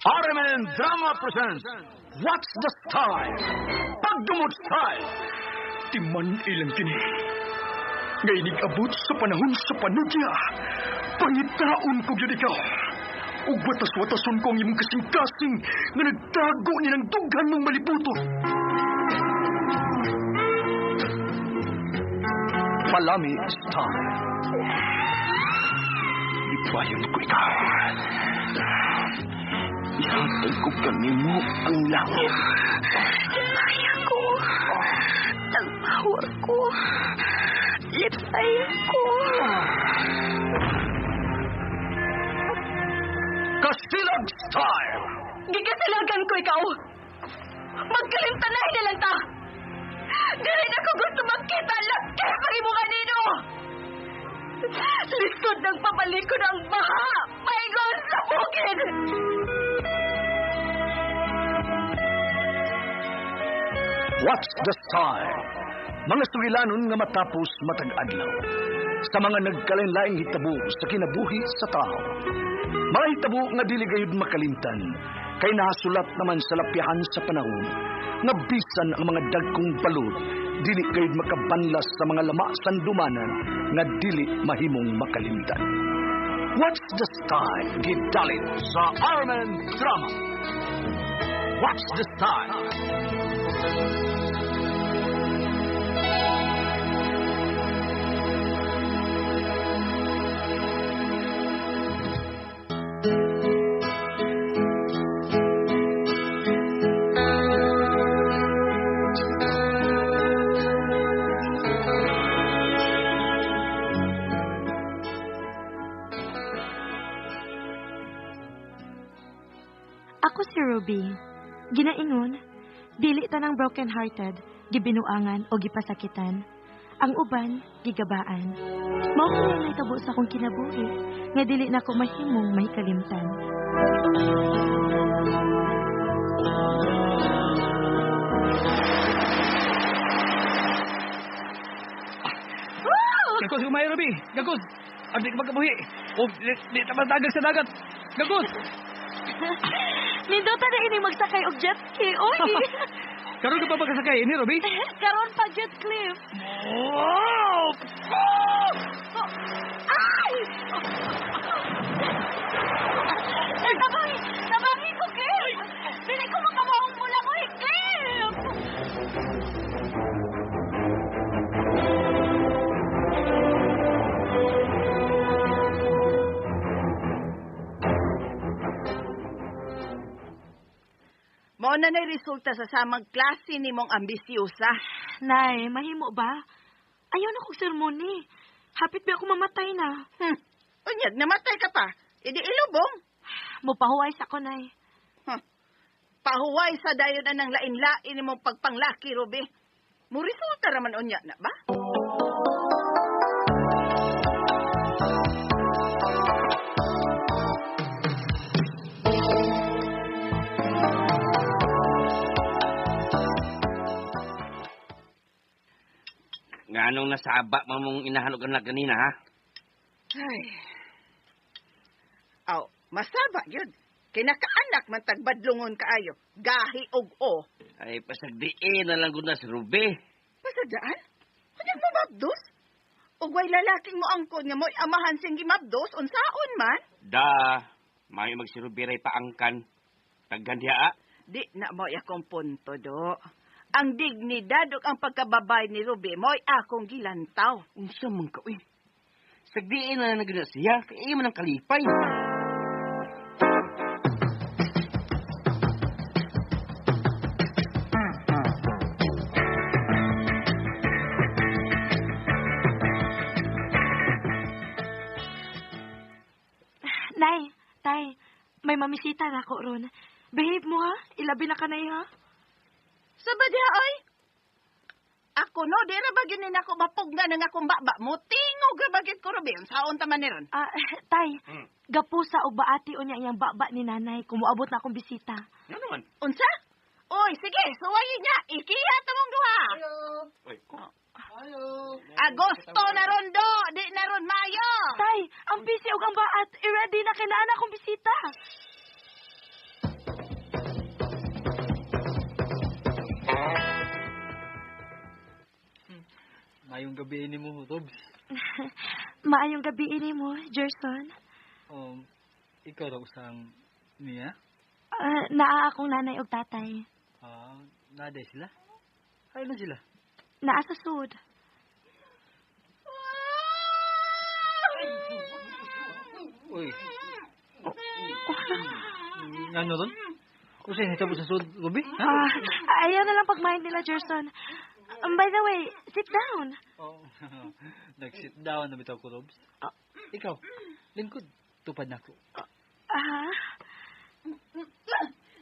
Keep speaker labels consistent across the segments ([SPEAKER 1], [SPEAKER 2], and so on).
[SPEAKER 1] RMN Drama presents What's the Style? Pagdumot Style. Timan ilang kini. Ngayon abot sa panahon sa panudya. Pangitaon ko yun ikaw. Ug watas-watason kong imong kasing-kasing nga nagtago ni ng dughan mong malibuton. Palami Style. Ibayon ko ikaw. Ihatag ko kanimo ang langit.
[SPEAKER 2] Lipay ako. Nagpawa ko. Lipay ako.
[SPEAKER 1] Kasilag Style!
[SPEAKER 2] Gigasilagan ko ikaw. Magkalimtanahin na lang ta. Dili na ko gusto magkita laki pag imong kanino. Likod ng papalikod ang baha. Paigon sa bukid.
[SPEAKER 1] What's the Style? Mga sugilanon nga matapos matag adlaw. Sa mga nagkalain-laing hitabo sa kinabuhi sa tao. Mga hitabo nga dili gayud makalimtan, kay nasulat naman sa lapihan sa panahon, nga bisan ang mga dagkong balod, dili gayud makabanlas sa mga lama sandumanan, nga dili mahimong makalimtan. What's the Style? Gidalit sa RMN Drama. What's the Style?
[SPEAKER 3] Ako si Ruby. Ginaingon, dili tanang broken-hearted, gibinuangan o gipasakitan. Ang uban, gigabaan. Mao ko na nahitabo sa akong kinabuhi, nga dili na ko mahimong may kalimtan.
[SPEAKER 4] Gagos, umay, Ruby! Gagos! Abdi ka magkabuhi! O, di tamang dagat sa dagat! Gagos!
[SPEAKER 3] Nindota na ining magsakay og jet ski, oy!
[SPEAKER 4] Karoon ka pa magkasakay, ini, Ruby?
[SPEAKER 3] Karon pa jet cliff.
[SPEAKER 4] Wow!
[SPEAKER 3] Ay! Nabangi ko, Cliff! Dili ko makamahong mula mo, Cliff!
[SPEAKER 2] Mao na na'y resulta sa samang klase ni mong ambisyosa.
[SPEAKER 3] Nay, mahimo ba? Ayaw na kong sermoni. Hapit ba ako mamatay na?
[SPEAKER 2] Unyag, namatay ka pa. Idi ilubong.
[SPEAKER 3] Mupahuway sa ko, Nay.
[SPEAKER 2] Pahuway sa dayon na ng lain-lain ni mong pagpanglaki, Ruby. Mo resulta raman unya na ba?
[SPEAKER 5] Nga anong nasaba mong inahanok na ganina, ha?
[SPEAKER 2] Ay. Aw, masaba yun. Kinakaanak man tagbadlungon kaayo. Gahi og o.
[SPEAKER 5] Ay, pasagdiin na lang gud na si Ruby.
[SPEAKER 2] Pasadaan? Kunyag mo mabdos? Ug way lalaking mo angkon nga mo'y amahan sing gimabdos, unsaon man?
[SPEAKER 5] Da, may mag si Ruby ray paangkan. Taggandiha,
[SPEAKER 2] Di na mo'y akong punto, do. Ang dignidad ug ang pagkababay ni Ruby mo'y akong gilantaw.
[SPEAKER 5] unsa man ka, uy. Sagdiin na lang na siya, kaya man ang kalipay.
[SPEAKER 3] Nay, tay, may mamisita na ako ron. Behave mo, ha? Ilabi na ka na, ha?
[SPEAKER 2] Sabadya, oy. Ako no, di ra bagyo ni nako mapugna ng akong baba mo. Tingog ra bagyo ko, Ruby. Unsaon ta man ni ron?
[SPEAKER 3] Tay, gapusa o baati o niya iyang baba ni nanay kung muabot na akong bisita.
[SPEAKER 5] Ano naman?
[SPEAKER 2] Unsa? Oy, sige, suwayin niya. Ikiya tamong duha.
[SPEAKER 5] Uy,
[SPEAKER 2] Agosto na ron, do. Di na ron Mayo.
[SPEAKER 3] Tay, ang busy o ang baat. I-ready na kinaan akong bisita.
[SPEAKER 4] Ngayong gabi ni mo, Robs.
[SPEAKER 3] Maayong gabi ini mo, Gerson.
[SPEAKER 4] Ikaw raw sang niya?
[SPEAKER 3] Naa akong nanay ug tatay.
[SPEAKER 4] Naday sila? Ay na sila?
[SPEAKER 3] Naa sa sud.
[SPEAKER 4] Uy. Ano ron? Kasi hitabo sa sud, Ruby? Ha?
[SPEAKER 3] Ayaw na lang pag-mind nila, Gerson. By the way, sit down.
[SPEAKER 4] Nag-sit down na bitaw ko, Robs. Ikaw, lingkod. Tupad na ako.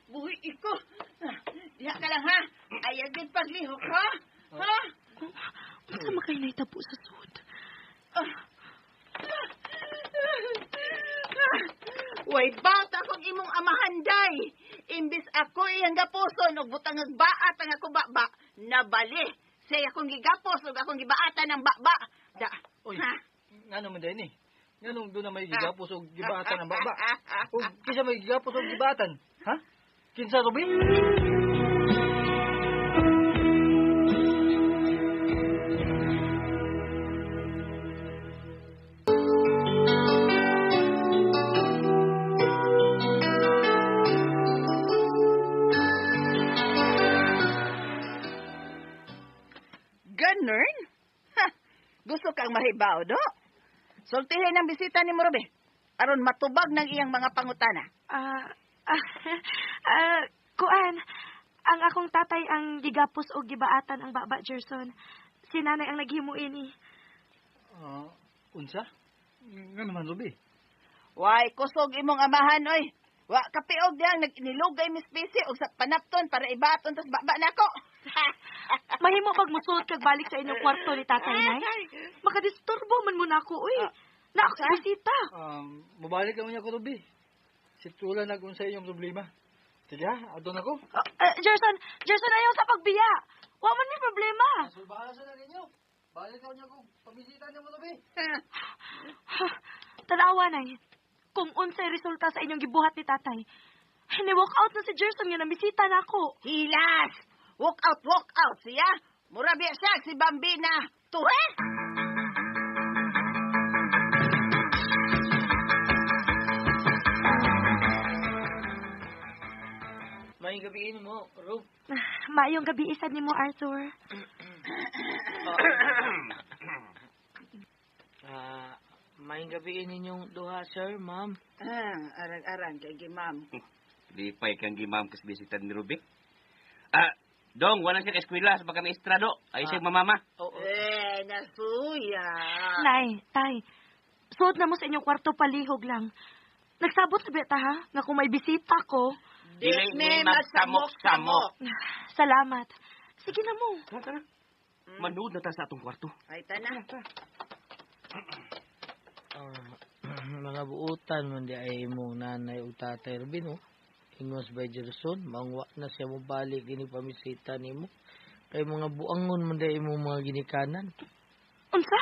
[SPEAKER 2] Buhi iko. Diha ka lang, ha? Ayaw din paglihok, ha? Ha?
[SPEAKER 3] Basta makay na itabo sa sud.
[SPEAKER 2] Way bata akong imong amahanday. Imbis ako iyang gapuson ug butang baat ang ako baba, nabali. Say akong gigapos ug akong gibaatan ng baba. Da.
[SPEAKER 4] Uy,
[SPEAKER 2] Ha?
[SPEAKER 4] nga naman din eh. Nga nung doon na may gigapos o gibatan ng baba. O kisa may gigapos o gibatan. Ha? Kinsa, Ruby?
[SPEAKER 2] Ganun? Ha, gusto kang mahibaw, do? Sultihin ang bisita ni Morobe aron matubag ng iyang mga pangutana.
[SPEAKER 3] Kuan, ang akong tatay ang gigapos o gibaatan ang baba, Gerson. Si nanay ang naghimo ini.
[SPEAKER 4] Unsa? Nga naman, Ruby.
[SPEAKER 2] Way, kusog imong amahan, oy. Wa kapiog diyang nilugay Miss Busy og sa panapton para ibaton tas baba nako.
[SPEAKER 3] Mahimo pag musuot kag balik sa inyong kwarto ni tatay, nay? Makadisturbo man mo nako, uy. Na ako bisita.
[SPEAKER 4] Mabalik naman niya ko, Ruby. Situlan na kung sa inyong problema. Sige ha, adon ako.
[SPEAKER 3] Gerson, ayaw sa pagbiya. Wa man may problema.
[SPEAKER 4] So, bahala sa na ninyo. Balik ako niya kung pabisita niyo mo, Ruby.
[SPEAKER 3] Tanawa, nay. Kung unsay resulta sa inyong gibuhat ni tatay, ni-walk out na si Gerson nga namisita na ako.
[SPEAKER 2] Hilas! Walk out siya. Murabi siya si Bambina. Tuhe!
[SPEAKER 5] May gabiin mo, Rob.
[SPEAKER 3] Maayong gabi isa ni mo, Arthur.
[SPEAKER 5] May gabiin ninyong duha, sir, ma'am.
[SPEAKER 2] Arang-arang kay Gimam.
[SPEAKER 6] Di pa'y kang gimam kas bisitan ni Rubik. Dong, wala siya ka eskwela sa pagka maestrado. Ay siya mamama.
[SPEAKER 2] Nasuya.
[SPEAKER 3] Nay, tay, suot na mo sa inyong kwarto palihog lang. Nagsabot sa beta, ha? Nga kung may bisita ko.
[SPEAKER 6] Dili ni magsamok-samok.
[SPEAKER 3] Salamat. Sige na mo.
[SPEAKER 6] Tara. Manood na ta sa atong kwarto.
[SPEAKER 2] Ay, tana.
[SPEAKER 5] Mga buutan man di ay imong nanay ug tatay Robin, oh. Ingos by Gerson, mangwa na siya mo balik gini pamisita nimo. Kay mga buangon man di imong mga ginikanan.
[SPEAKER 3] Unsa?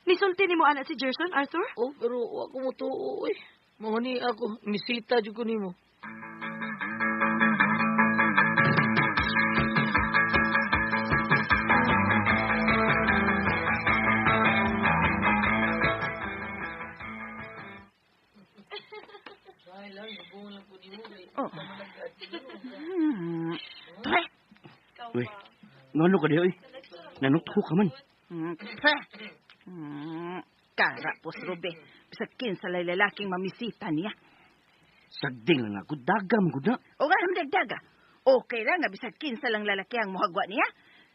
[SPEAKER 3] Nisulti ni mo anak si Gerson, Arthur?
[SPEAKER 5] Oh, pero wa ko mo tuo, eh. Mahani ako, misita jud ko nimo.
[SPEAKER 6] Uy, ngano ka di, uy? Nanutho ka man.
[SPEAKER 2] Karapos, Rube. Bisag kinsa lay lalaking mamisita niya.
[SPEAKER 6] Sagding lang ako, dagam ko na.
[SPEAKER 2] O nga naman dagdaga. Okay lang nga bisag kinsa lang lalaki ang muhagwa niya.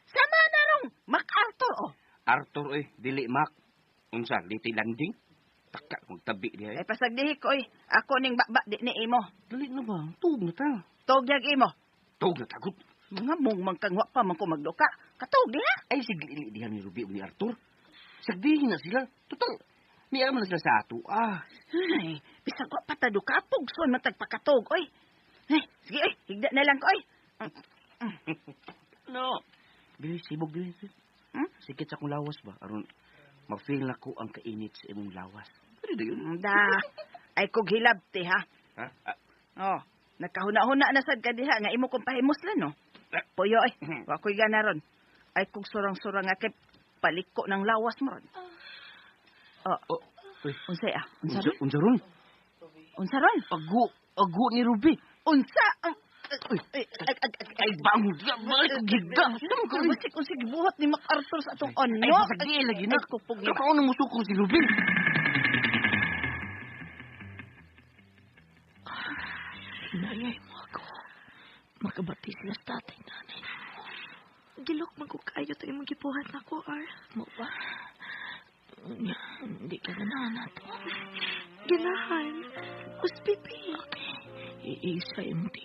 [SPEAKER 2] Sama na rong MacArthur, oh.
[SPEAKER 6] Arthur, uy, dili mak. Unsa, liti landing? Taka, magtabi diya,
[SPEAKER 2] Ay pasagdihi ko, oy. Ako ning baba di ni imo.
[SPEAKER 6] Dali na ba? Tuog na ta.
[SPEAKER 2] Togyag imo.
[SPEAKER 6] Tuog na tagot.
[SPEAKER 2] Mga mong mangkangwa pa man ko magduka. Katog diha.
[SPEAKER 6] Ay, sigli dihan ni Ruby o ni Arthur. Sagdihin na sila. Total, niya man na sila sa ato.
[SPEAKER 2] Ay, bisag wa pataduka. Pugson matagpakatog, oy. Ay, sige, oy. Higda na lang ko, oy.
[SPEAKER 6] No. Bilis, sibog, bilis. Sikit sa akong lawas ba? Aron, ma-feel na ko ang kainit sa imong lawas. Ano na yun?
[SPEAKER 2] Da. Ay kog hilabti, ha?
[SPEAKER 6] Ha?
[SPEAKER 2] Oh, nakahuna-huna na sad ka diha nga imo kong pahimuslan, no? Puyo, ay. Wa ko'y gana ron. Ay kog surang-surang nga kay paliko ng lawas mo ron.
[SPEAKER 6] Oh, uy.
[SPEAKER 2] Unsay Unsa
[SPEAKER 6] Unsa ron?
[SPEAKER 2] Unsa ron?
[SPEAKER 6] Ago ni Ruby.
[SPEAKER 2] Unsa ang...
[SPEAKER 6] Ay, bang, balik ko giga.
[SPEAKER 2] Basik unsay gibuhat ni MacArthur sa atong ano?
[SPEAKER 6] Ay, pasagdi lagi na. Kapag nang musukong si Ruby.
[SPEAKER 5] Inayay mo ako. Makabati sila sa tatay nanay mo.
[SPEAKER 3] Gilok magkukayo to imong gibuhat nako, Ar.
[SPEAKER 5] Mo ba? Hindi ka ganahan nato.
[SPEAKER 3] Ginahan. Uspipi.
[SPEAKER 5] Okay. Iisa yung di.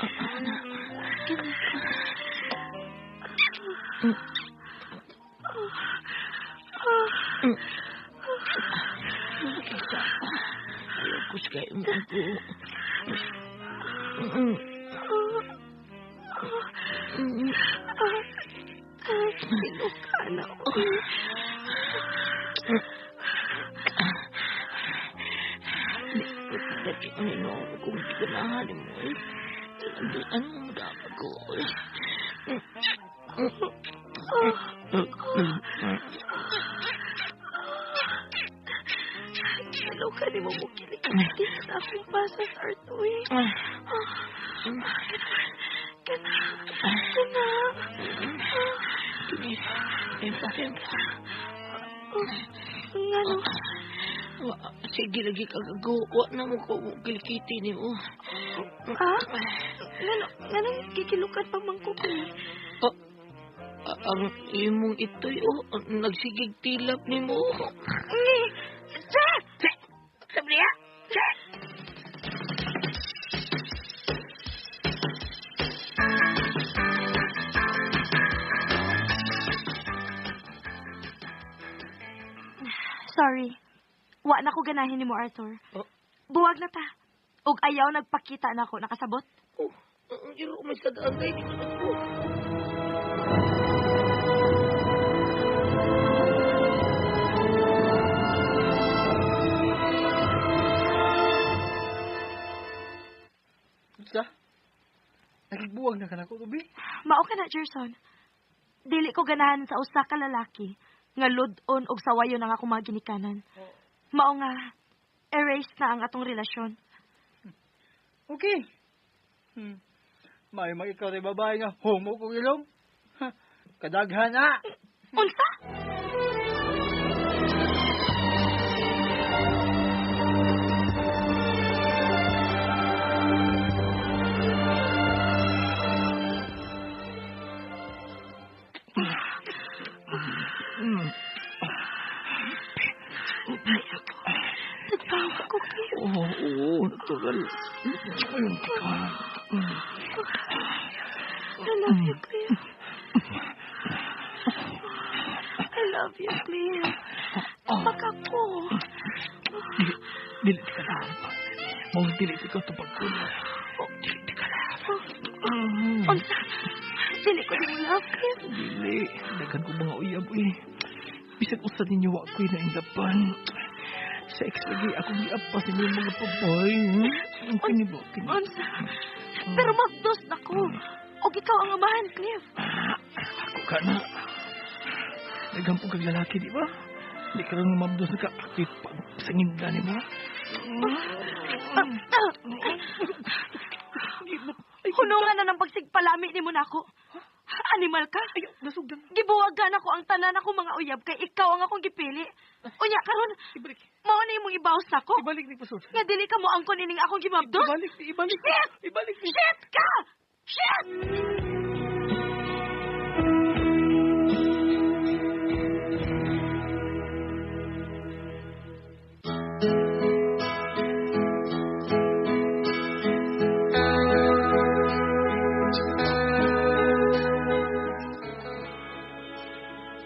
[SPEAKER 5] Ana. Isa pa. Ayaw ko sa kayo mo ako.
[SPEAKER 3] Sinuka na ko.
[SPEAKER 5] Dati ang ino kung ganahan mo eh. Ano mo dapat ko eh.
[SPEAKER 3] Sinuka ni mo mukilig ka sa akong basa sa arto eh.
[SPEAKER 5] Sempla.
[SPEAKER 3] Ngano?
[SPEAKER 5] Sige lagi kagago. Wa na mo ko kilikiti ni mo.
[SPEAKER 3] Ngano kikilukan pa man ko ko.
[SPEAKER 5] Ang imong ito'y nagsigig tilap ni mo.
[SPEAKER 2] Sabliya!
[SPEAKER 3] Sorry. Wa na ko ganahin ni mo, Arthur. Buwag na ta. Og ayaw nagpakita na ako. Nakasabot?
[SPEAKER 5] Iro may sadaan kayo ni ko.
[SPEAKER 4] Sa? Nagigbuwag na ka na ko, Ruby?
[SPEAKER 3] Mao ka na, Gerson. Dili ko ganahan sa usa ka lalaki nga ludon og sawayon ang akong mga ginikanan. Mao nga, erase na ang atong relasyon.
[SPEAKER 4] Okay. May ikaw rin babae nga homo kong ilong. Kadaghan na.
[SPEAKER 3] Unsa? Nagbawa ko kayo.
[SPEAKER 5] Oo, natural. Ayun, tika.
[SPEAKER 3] I love you, Cliff. I love you, Cliff. Baka ko.
[SPEAKER 5] Dili ka lang. Mau dili ka ito pagkulang. Dili ka lang.
[SPEAKER 3] Unsa? Dili ko din love, Cliff.
[SPEAKER 5] Dili. Dagan ko mga uyab, eh. Bisag usa ninyo wa ko'y naindapan. Sex lagi akong giapas ninyo mga pabay. Ang kinibo.
[SPEAKER 3] Unsa? Pero magdos na ko. Og ikaw ang amahan, Cliff.
[SPEAKER 5] Ako ka na. Nagampong kag lalaki, di ba? Di ka lang mabdos na ka. Ako'y pagsangin ni mo.
[SPEAKER 3] Hunungan na ng pagsigpalami ni mo na ako. Animal ka?
[SPEAKER 5] Ayaw, nasugdan.
[SPEAKER 3] Gibuwagan ako ang tanan ako mga uyab kay ikaw ang akong gipili. Unya karon,
[SPEAKER 5] Ibalik.
[SPEAKER 3] mao na imong ibawas nako.
[SPEAKER 5] Ibalik ni Pasod.
[SPEAKER 3] Nga dili ka mo angkon ining akong gimabdos.
[SPEAKER 5] Ibalik.
[SPEAKER 3] Shit!
[SPEAKER 5] Ibalik ni.
[SPEAKER 3] Shit ka! Shit!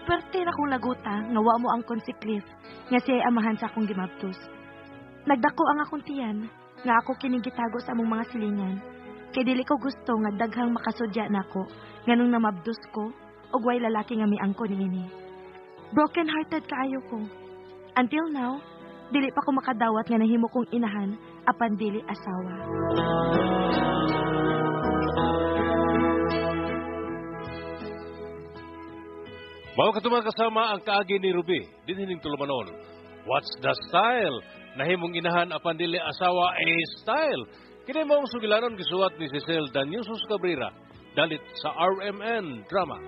[SPEAKER 3] Swerte na kong laguta nga wa mo angkon si Cliff nga siya amahan sa akong gimabtos. Nagdako ang akong tiyan nga ako kining gitago sa among mga silingan. Kay dili ko gusto nga daghang makasudya nako nganong namabdos ko og way lalaki nga miangkon niini. Broken hearted kaayo ko. Until now, dili pa ko makadawat nga nahimo kong inahan apan dili asawa.
[SPEAKER 7] Mao katuma kasama ang kaagi ni Ruby dinhining tulumanon. What's the style? Nahimong inahan apan dili asawa style. Kini maong sugilanon gisuwat ni Cecil Daniusos Cabrera dalit sa RMN Drama.